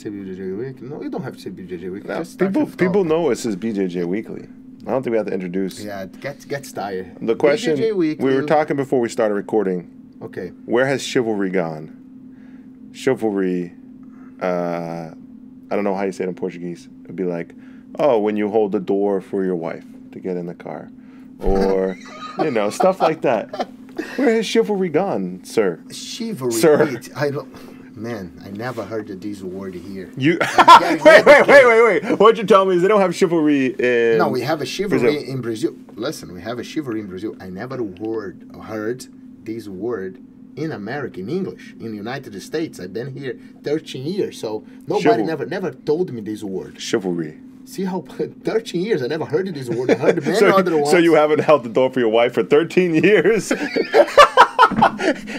say BJJ Week. No, you don't have to say BJJ Week. No, Just people know us as BJJ Weekly. I don't think we have to introduce. Yeah, get started. The question, BJJ Weekly. we were talking before we started recording. Okay. Where has chivalry gone? Chivalry, I don't know how you say it in Portuguese. It'd be like, oh, when you hold the door for your wife to get in the car. Or, stuff like that. Where has chivalry gone, sir? Chivalry? Sir. Wait, I never heard this word here. You wait. What you're telling me is they don't have chivalry in... No, we have a chivalry Brazil. in Brazil. Listen, we have a chivalry in Brazil. I never heard this word in America, in English, in the United States. I've been here 13 years, so nobody never told me this word. Chivalry. See how 13 years I never heard this word. I heard many other ones. So you haven't held the door for your wife for 13 years?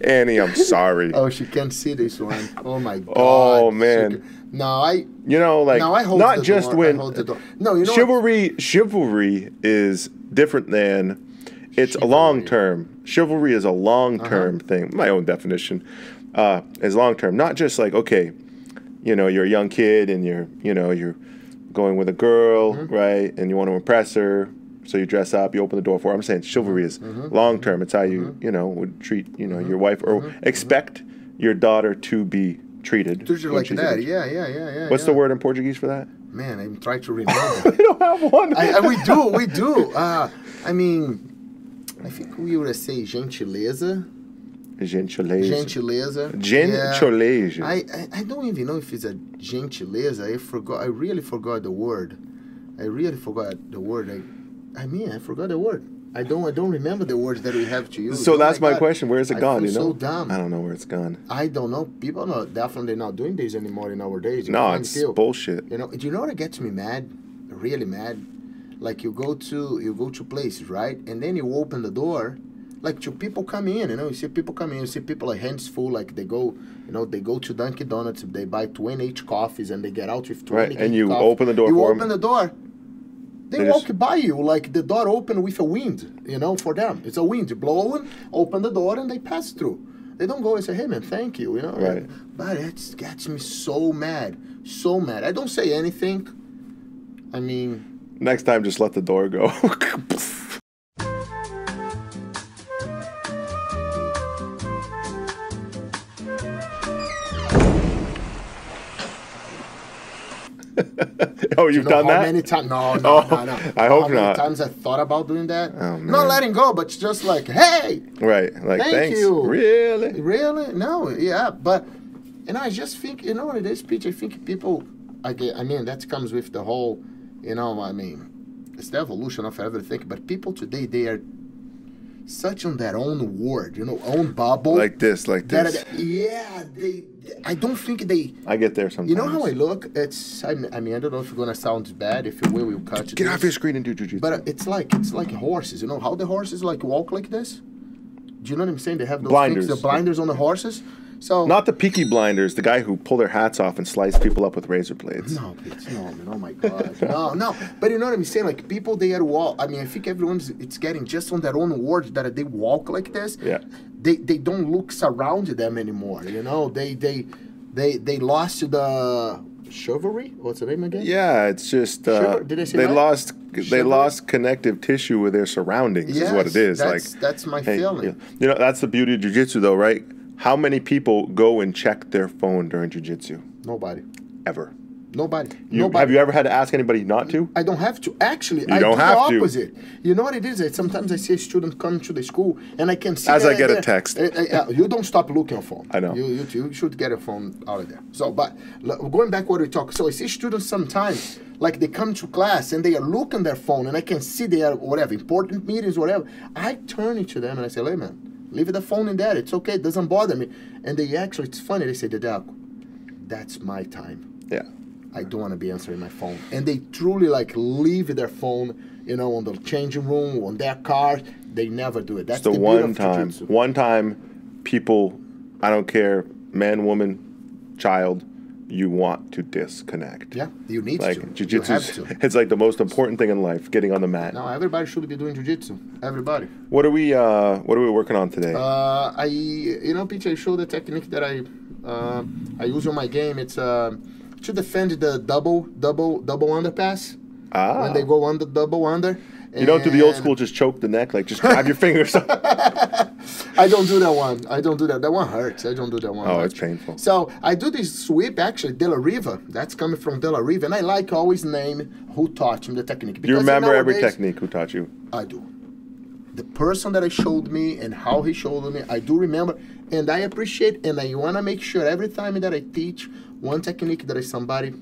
Annie, I'm sorry. Oh, she can't see this one. Oh my God. Oh man. I hold not the just door. when I hold the door. No, chivalry is different than it's a long term. Chivalry is a long term thing. My own definition is long term. Not just like, okay, you're a young kid and you're going with a girl, right? And you want to impress her. So you dress up, you open the door for her. I'm saying chivalry is long term. It's how you, would treat, your wife or expect your daughter to be treated. Like that. Yeah. What's the word in Portuguese for that? Man, I'm trying to remember. We don't have one. We do. I think we would say gentileza. Gentileza. Gentileza. Yeah. I don't even know if it's a gentileza. I really forgot the word. I forgot the word. I don't remember the words that we have to use. So that's my question. Where is it gone? I feel so dumb. I don't know where it's gone. I don't know. People are definitely not doing this anymore in our days. No, it's bullshit. Do you know what gets me mad? Really mad? Like you go to places, right? And then you open the door, like two people come in. You see people come in. You see people like hands full. Like they go to Dunkin' Donuts. They buy 28 coffees and they get out with 28 Right, and you coffee. open the door. You for open the door. They walk by you like the door open with a wind, for them. It's a wind blowing, open the door, and they pass through. They don't go and say, hey, man, thank you, Right. But it gets me so mad, so mad. I don't say anything. I mean... Next time, just let the door go. Oh, you've done that? How many times? No. I hope not. How many times I thought about doing that? Oh, man. Not letting go, but just like, hey! Right. Like, thanks. You. Really? Really? No, yeah. But, I just think, what it is, Peach? I think people, that comes with the whole, it's the evolution of everything. But people today, they are such on their own world, own bubble. Like this. I don't think they... I get there sometimes. You know how I look? I don't know if it's going to sound bad. If you will, we'll cut it. Get off your screen and do jiu-jitsu. But it's like horses. You know how the horses walk like this? Do you know what I'm saying? They have those blinders. The blinders on the horses. So not the Peaky Blinders, the guy who pull their hats off and slice people up with razor blades. No, oh my God. no. But you know what I'm saying? Like people, they are walk. I think it's getting just on their own words that they walk like this. Yeah. They don't look surround them anymore. They lost the chivalry. What's the name again? Yeah, it's just did I say they right? lost connective tissue with their surroundings. Yes, is what it is. That's my feeling. That's the beauty of jiu-jitsu, though, right? How many people go and check their phone during jiu-jitsu? Nobody. Ever. Nobody. Have you ever had to ask anybody not to? I don't have to. Actually, I do the opposite. You know what it is? Sometimes I see a student come to the school and I can see... As I get a text. You don't stop looking at your phone. I know. You should get a phone out of there. So, but going back what we talk. So I see students sometimes, like they come to class and they are looking at their phone and I can see they are, whatever, important meetings, whatever. I turn it to them and I say, hey, man, leave the phone in there. It's okay. It doesn't bother me. And they actually, it's funny. They say, Dedaco, that's my time. Yeah. I don't want to be answering my phone. And they truly leave their phone, on the changing room, on their car. They never do it. That's the one time. One time, people, I don't care, man, woman, child, you want to disconnect. Yeah, you need to. Jiu-jitsu, it's like the most important thing in life, getting on the mat. No, everybody should be doing jiu-jitsu. Everybody. What are we working on today? Peach, I show the technique that I use on my game. It's to defend the double underpass. Ah. When they go under double under. You don't do the old school, just choke the neck, like just grab your fingers up. I don't do that one. I don't do that. That one hurts. I don't do that one. Oh, it's painful. So I do this sweep, actually, De La Riva. That's coming from De La Riva. And I like always name who taught me the technique. You remember every technique who taught you? I do. The person that I showed me and how he showed me, I do remember. And I appreciate, and I want to make sure every time that I teach one technique that is somebody,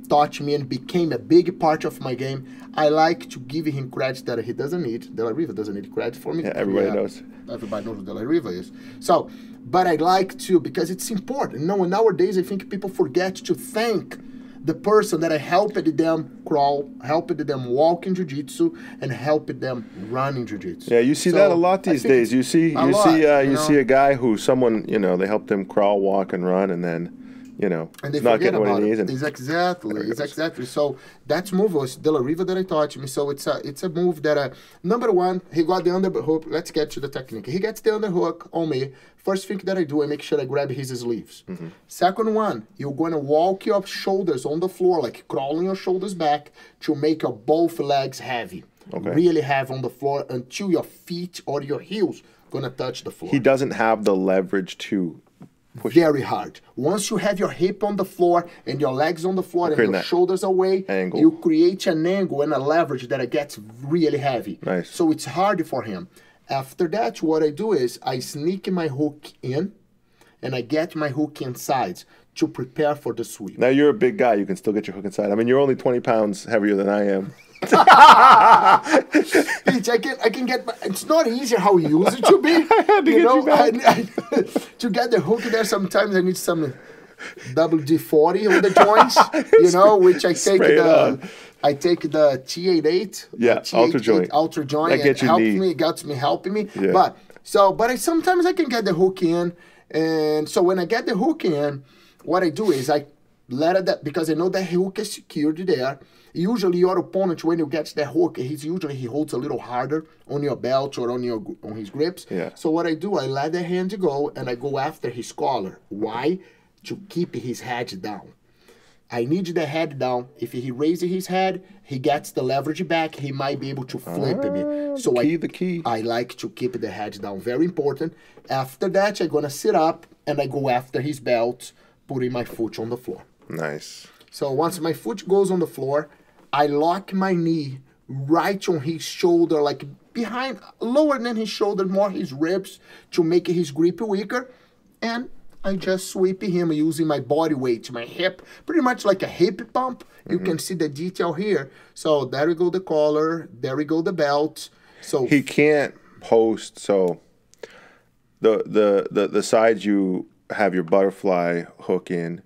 taught me and became a big part of my game, I like to give him credit that he doesn't need. De La Riva doesn't need credit for me. Yeah, everybody knows. Everybody knows who De La Riva is. So, but I like to, because it's important. Nowadays I think people forget to thank the person that I helped them crawl, helped them walk in jiu-jitsu, and helped them run in jiu-jitsu. Yeah, you see that a lot these days. You see a guy who someone, they helped him crawl, walk, and run, and then and they not forget getting what about he it. needs. It's exactly. So that's move was De La Riva that I taught me. So it's a move that number one, he got the underhook. Let's get to the technique. He gets the underhook on me. First thing that I do, I make sure I grab his sleeves. Mm-hmm. Second one, you're gonna walk your shoulders on the floor, like crawling your shoulders back to make your both legs heavy. Okay. Really heavy on the floor until your feet or your heels gonna touch the floor. He doesn't have the leverage to push. Very hard. Once you have your hip on the floor and your legs on the floor and your shoulders away, angle. You create an angle and a leverage that it gets really heavy. Nice. So it's hard for him. After that, what I do is I sneak my hook in and I get my hook inside to prepare for the sweep. Now you're a big guy. You can still get your hook inside. I mean, you're only 20 pounds heavier than I am. I can get. It's not easy how you use it to be. To get the hook there, sometimes I need some WD-40 on the joints. Which I take the T88. Yeah, ultra joint. Ultra joint. That gets your knee. Got me helping me. Yeah. But sometimes I can get the hook in, and so when I get the hook in, what I do is I let it because I know that hook is secured there. Usually your opponent, when you get the hook, he holds a little harder on your belt or on his grips. Yeah. So what I do, I let the hand go and I go after his collar. Why? To keep his head down. I need the head down. If he raises his head, he gets the leverage back. He might be able to flip me. So the key. I like to keep the head down. Very important. After that, I'm going to sit up and I go after his belt, putting my foot on the floor. Nice. So once my foot goes on the floor, I lock my knee right on his shoulder, like behind, lower than his shoulder, more his ribs, to make his grip weaker. And I just sweep him using my body weight, my hip, pretty much like a hip pump. You can see the detail here. So there we go the collar, there we go the belt. So he can't post. So the sides you have your butterfly hook in,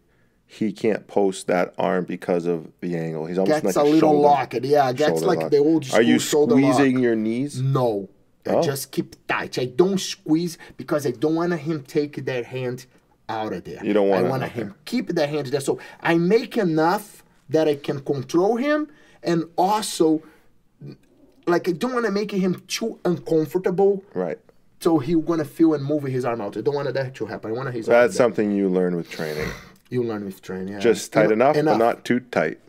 he can't post that arm because of the angle. He's almost gets like a little lock. Yeah, gets like lock. The old school Are you shoulder lock. squeezing your knees? No. I just keep tight. I don't squeeze because I don't want him take that hand out of there. You don't want I want him keep the hand there. So I make enough that I can control him, and also like I don't want to make him too uncomfortable. Right. So he's gonna feel and move his arm out. I don't want that to happen. I want his That's something you learn with training. You learn with training. Yeah. Just tight enough, but not too tight.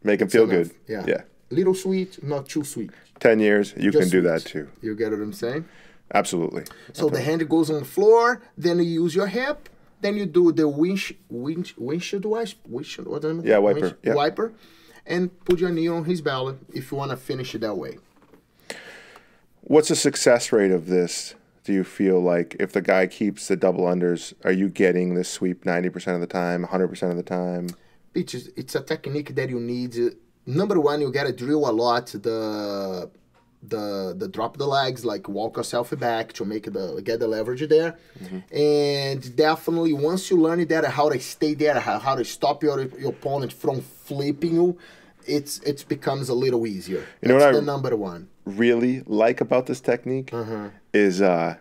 Make him feel good. Yeah. Little sweet, not too sweet. 10 years, you can do that too. You get what I'm saying? Absolutely. So the hand goes on the floor, then you use your hip, then you do the windshield wiper, and put your knee on his belly if you want to finish it that way. What's the success rate of this? Do you feel like if the guy keeps the double unders, are you getting this sweep 90% of the time, 100% of the time? It's a technique that you need. Number one, you gotta drill a lot the drop the legs, like walk yourself back to make get the leverage there. And definitely once you learn that how to stay there, how to stop your opponent from flipping you, it becomes a little easier. That's the number one. Really like about this technique is when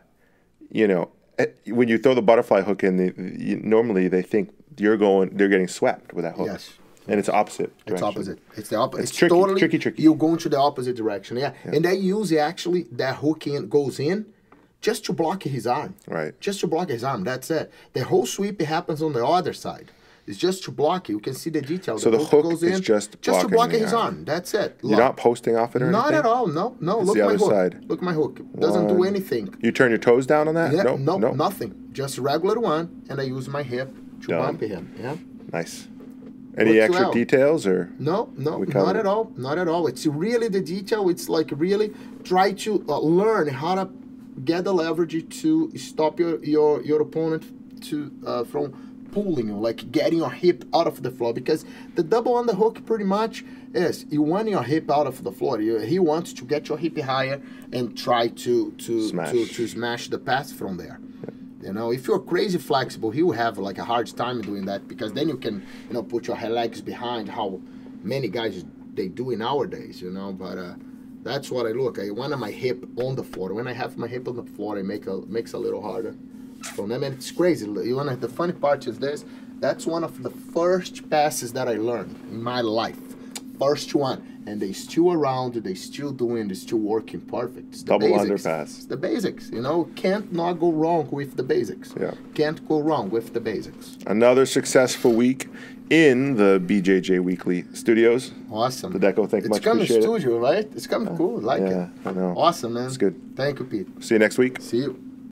you throw the butterfly hook in, normally they think they're getting swept with that hook. Yes. And it's opposite direction. It's opposite. It's the opposite. It's tricky, tricky. You're going to the opposite direction, yeah. And they use actually that hook goes in just to block his arm. Right. Just to block his arm. That's it. The whole sweep happens on the other side. It's just to block it. You can see the detail. So the hook goes is in, just to blocking block the his arm. arm. That's it. You're not posting off it or anything? Not at all. No. It's Look the at my other hook. side. Look at my hook. Doesn't do anything. You turn your toes down on that? Yeah, No. Nothing. Just regular one, and I use my hip to bump him. Yeah. Nice. Any extra details or? No, not at all. Not at all. It's really the detail. It's like really try to learn how to get the leverage to stop your opponent from pulling you, like getting your hip out of the floor. Because the double underhook pretty much is you want your hip out of the floor. He wants to get your hip higher and try to smash the pass from there. You know, if you're crazy flexible, he will have like a hard time doing that, because then you can, you know, put your legs behind how many guys they do in nowadays, you know. But that's what I look. I want my hip on the floor. When I have my hip on the floor, it makes a little harder from them, and it's crazy. The funny part is this. That's one of the first passes that I learned in my life. First one. And they still around, they still doing, they still working perfect. It's the double basics. underpass. It's the basics, you know. Can't not go wrong with the basics. Yeah. Can't go wrong with the basics. Another successful week in the BJJ Weekly studios. Awesome. The Deco, thank you much. It's coming Appreciate studio, right? It's coming cool. Like it. I know. Awesome, man. It's good. Thank you, Pete. See you next week. See you.